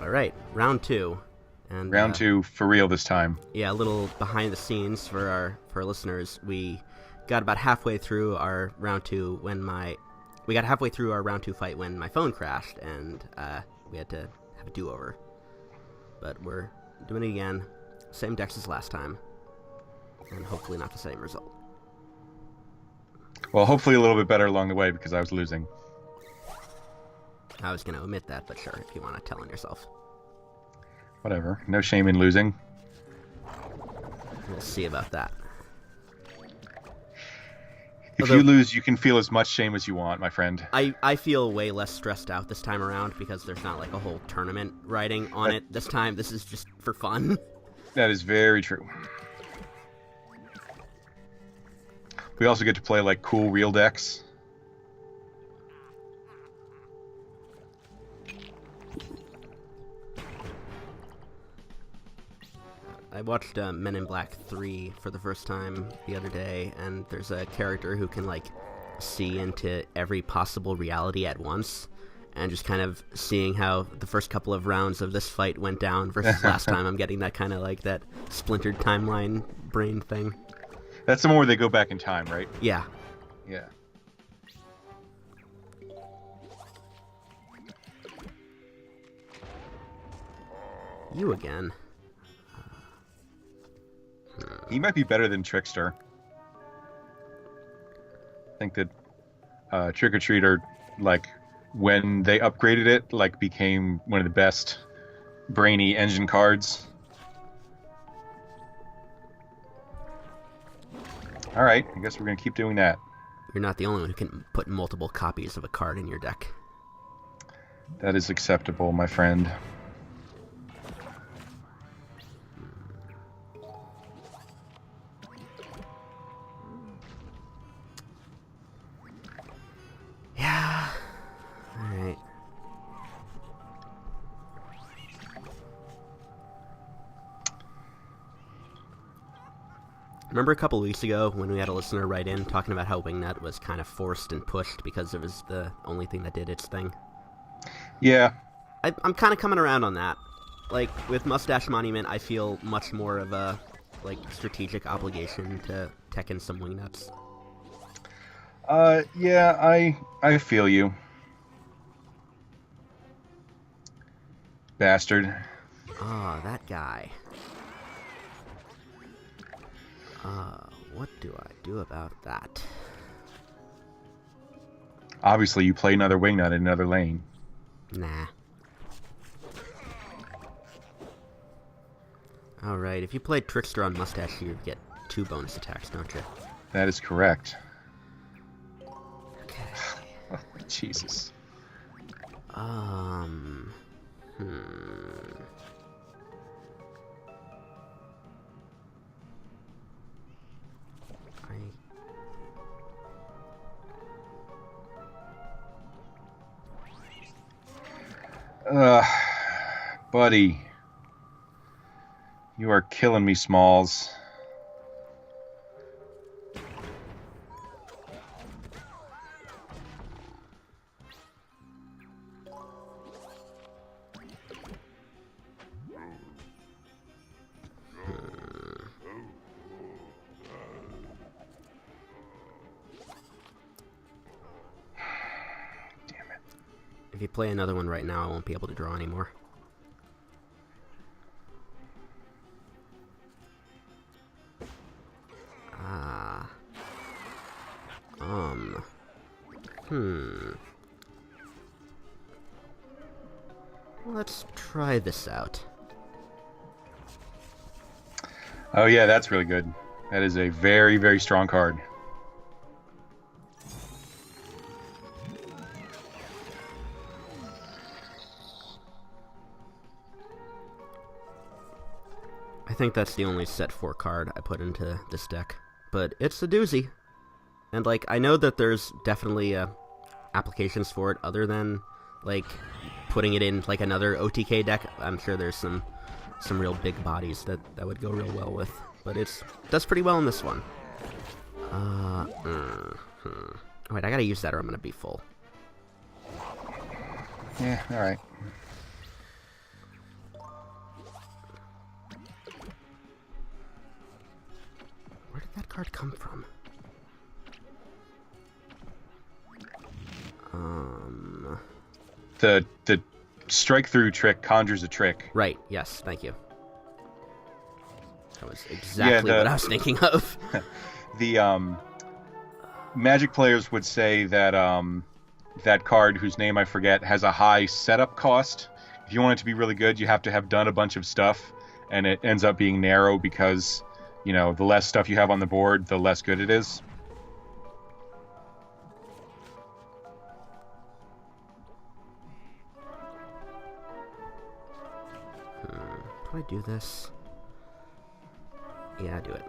Alright, round two. And Round two for real this time. yeah, a little behind the scenes for our listeners. We got about halfway through our round two we got halfway through our round two fight when my phone crashed, and we had to have a do-over. But we're doing it again. Same decks as last time. And hopefully not the same result. Well, hopefully a little bit better along the way because I was losing. I was going to omit that, but sure, if you want to tell on yourself. Whatever. No shame in losing. We'll see about that. If you lose, you can feel as much shame as you want, my friend. I feel way less stressed out this time around because there's not like a whole tournament riding on it this time. This is just for fun. That is very true. We also get to play like cool real decks. I watched Men in Black 3 for the first time the other day, and there's a character who can, like, see into every possible reality at once, and just kind of seeing how the first couple of rounds of this fight went down versus last time. I'm getting that kind of, like, that splintered timeline brain thing. That's the one where they go back in time, right? Yeah. Yeah. You again. He might be better than Trickster. I think that Trick or Treater, like, when they upgraded it, like, became one of the best brainy engine cards. Alright, I guess we're going to keep doing that. You're not the only one who can put multiple copies of a card in your deck. That is acceptable, my friend. Yeah. Alright. Remember a couple of weeks ago when we had a listener write in talking about how Wingnut was kind of forced and pushed because it was the only thing that did its thing? Yeah. I'm kind of coming around on that. Like, with Mustache Monument, I feel much more of a, like, strategic obligation to tech in some Wingnuts. Yeah, I feel you. Bastard. Oh, that guy. What do I do about that? Obviously, you play another Wingnut in another lane. Nah. Alright, if you played Trickster on Mustache, you get 2 bonus attacks, don't you? That is correct. Okay. Oh, Jesus. Buddy. You are killing me, Smalls. If you play another one right now, I won't be able to draw anymore. Let's try this out. Oh yeah, that's really good. That is a very, very strong card. I think that's the only set 4 card I put into this deck, but it's a doozy. And, like, I know that there's definitely applications for it other than, like, putting it in, like, another OTK deck. I'm sure there's some real big bodies that would go real well with, but it does pretty well in this one. Wait, I gotta use that or I'm gonna be full. Yeah, alright. card come from? The strike through trick conjures a trick. Right, yes, thank you. That was exactly what I was thinking of. The Magic players would say that that card, whose name I forget, has a high setup cost. If you want it to be really good, you have to have done a bunch of stuff, and it ends up being narrow because, you know, the less stuff you have on the board, the less good it is. Do I do this? Yeah, I do it.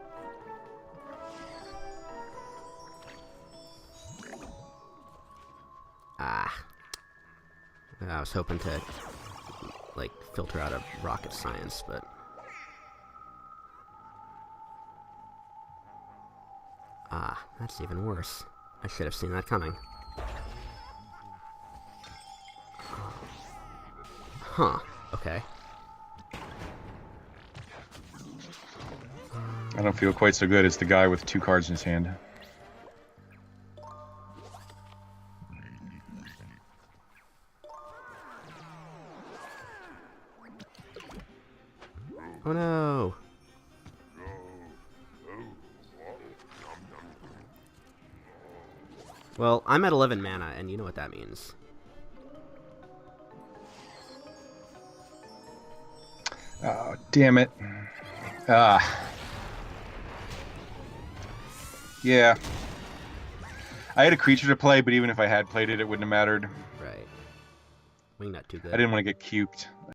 Ah. I was hoping to, like, filter out of rocket science, but... Ah, that's even worse. I should have seen that coming. Huh, okay. I don't feel quite so good as the guy with 2 cards in his hand. Oh no! Well, I'm at 11 mana, and you know what that means. Oh, damn it. Yeah. I had a creature to play, but even if I had played it, it wouldn't have mattered. Right. Wingnut too good. I didn't want to get cuked.